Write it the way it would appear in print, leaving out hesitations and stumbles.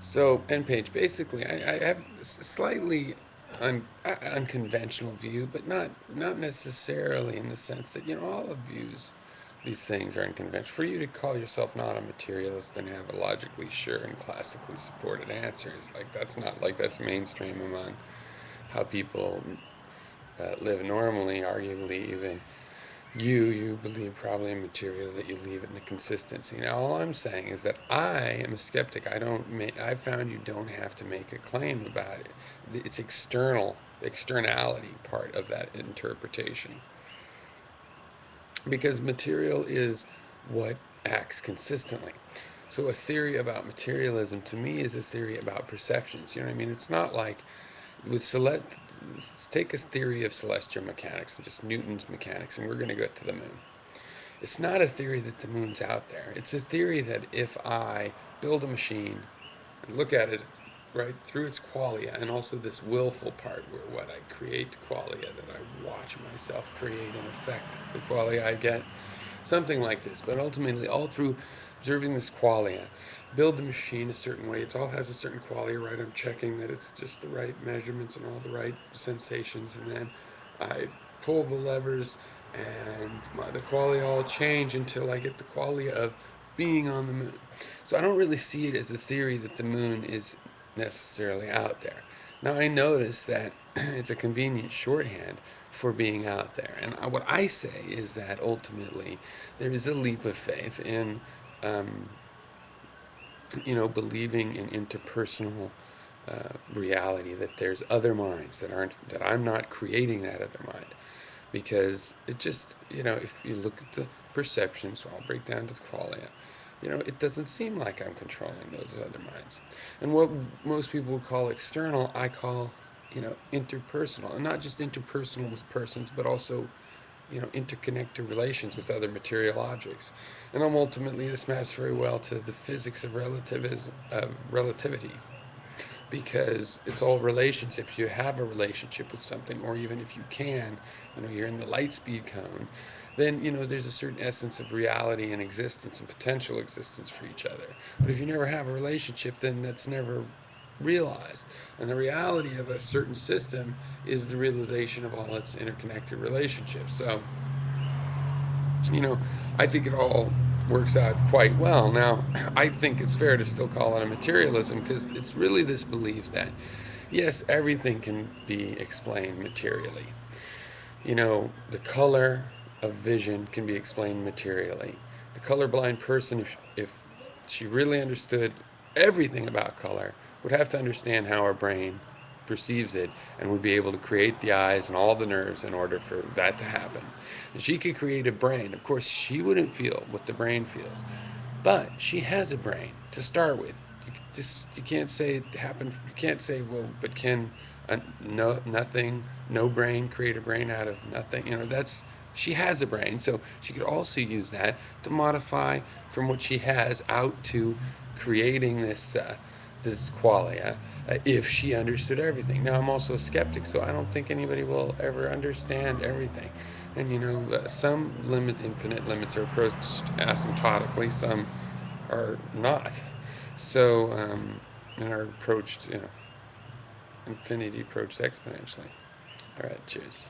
So, end page. Basically, I have a slightly unconventional view, but not necessarily in the sense that all of views these things are unconventional. For you to call yourself not a materialist and have a logically sure and classically supported answer is like that's not like that's mainstream among how people live normally. Arguably, even you believe probably in material that you leave it in the consistency. Now, all I'm saying is that I am a skeptic. I found you don't have to make a claim about it. It's external, the externality part of that interpretation. Because material is what acts consistently. So a theory about materialism to me is a theory about perceptions. You know what I mean? It's not like let's take a theory of celestial mechanics and just Newton's mechanics, and we're going to go to the moon. It's not a theory that the moon's out there. It's a theory that if I build a machine and look at it right through its qualia and also this willful part where what I create qualia that I watch myself create and affect the qualia I get, something like this. But ultimately, all through observing this qualia, build the machine a certain way. It all has a certain qualia, right? I'm checking that it's just the right measurements and all the right sensations, and then I pull the levers and the qualia all change until I get the qualia of being on the moon. So I don't really see it as a theory that the moon is necessarily out there. Now I notice that it's a convenient shorthand for being out there. And what I say is that ultimately there is a leap of faith in, um, believing in interpersonal reality, that there's other minds that I'm not creating that other mind. Because it just, if you look at the perceptions, so I'll break down to the qualia, it doesn't seem like I'm controlling those other minds. And what most people would call external, I call, interpersonal. And not just interpersonal with persons, but also, interconnected relations with other material objects. And ultimately, this maps very well to the physics of relativity, because it's all relationships. You have a relationship with something, or even if you can, you're in the light speed cone, then there's a certain essence of reality and existence and potential existence for each other. But if you never have a relationship, then that's never realized. And the reality of a certain system is the realization of all its interconnected relationships. So, you know, I think it all works out quite well. Now, I think it's fair to still call it a materialism because it's really this belief that, yes, everything can be explained materially. The color of vision can be explained materially. The colorblind person, if she really understood everything about color, would have to understand how our brain perceives it and would be able to create the eyes and all the nerves in order for that to happen. And she could create a brain. Of course, she wouldn't feel what the brain feels, but she has a brain to start with. You can't say it happened. You can't say, well, but can no brain create a brain out of nothing? That's she has a brain, so she could also use that to modify from what she has out to creating this qualia, if she understood everything. Now, I'm also a skeptic, so I don't think anybody will ever understand everything. And some infinite limits are approached asymptotically, some are not. So, and are approached, infinity approached exponentially. All right, cheers.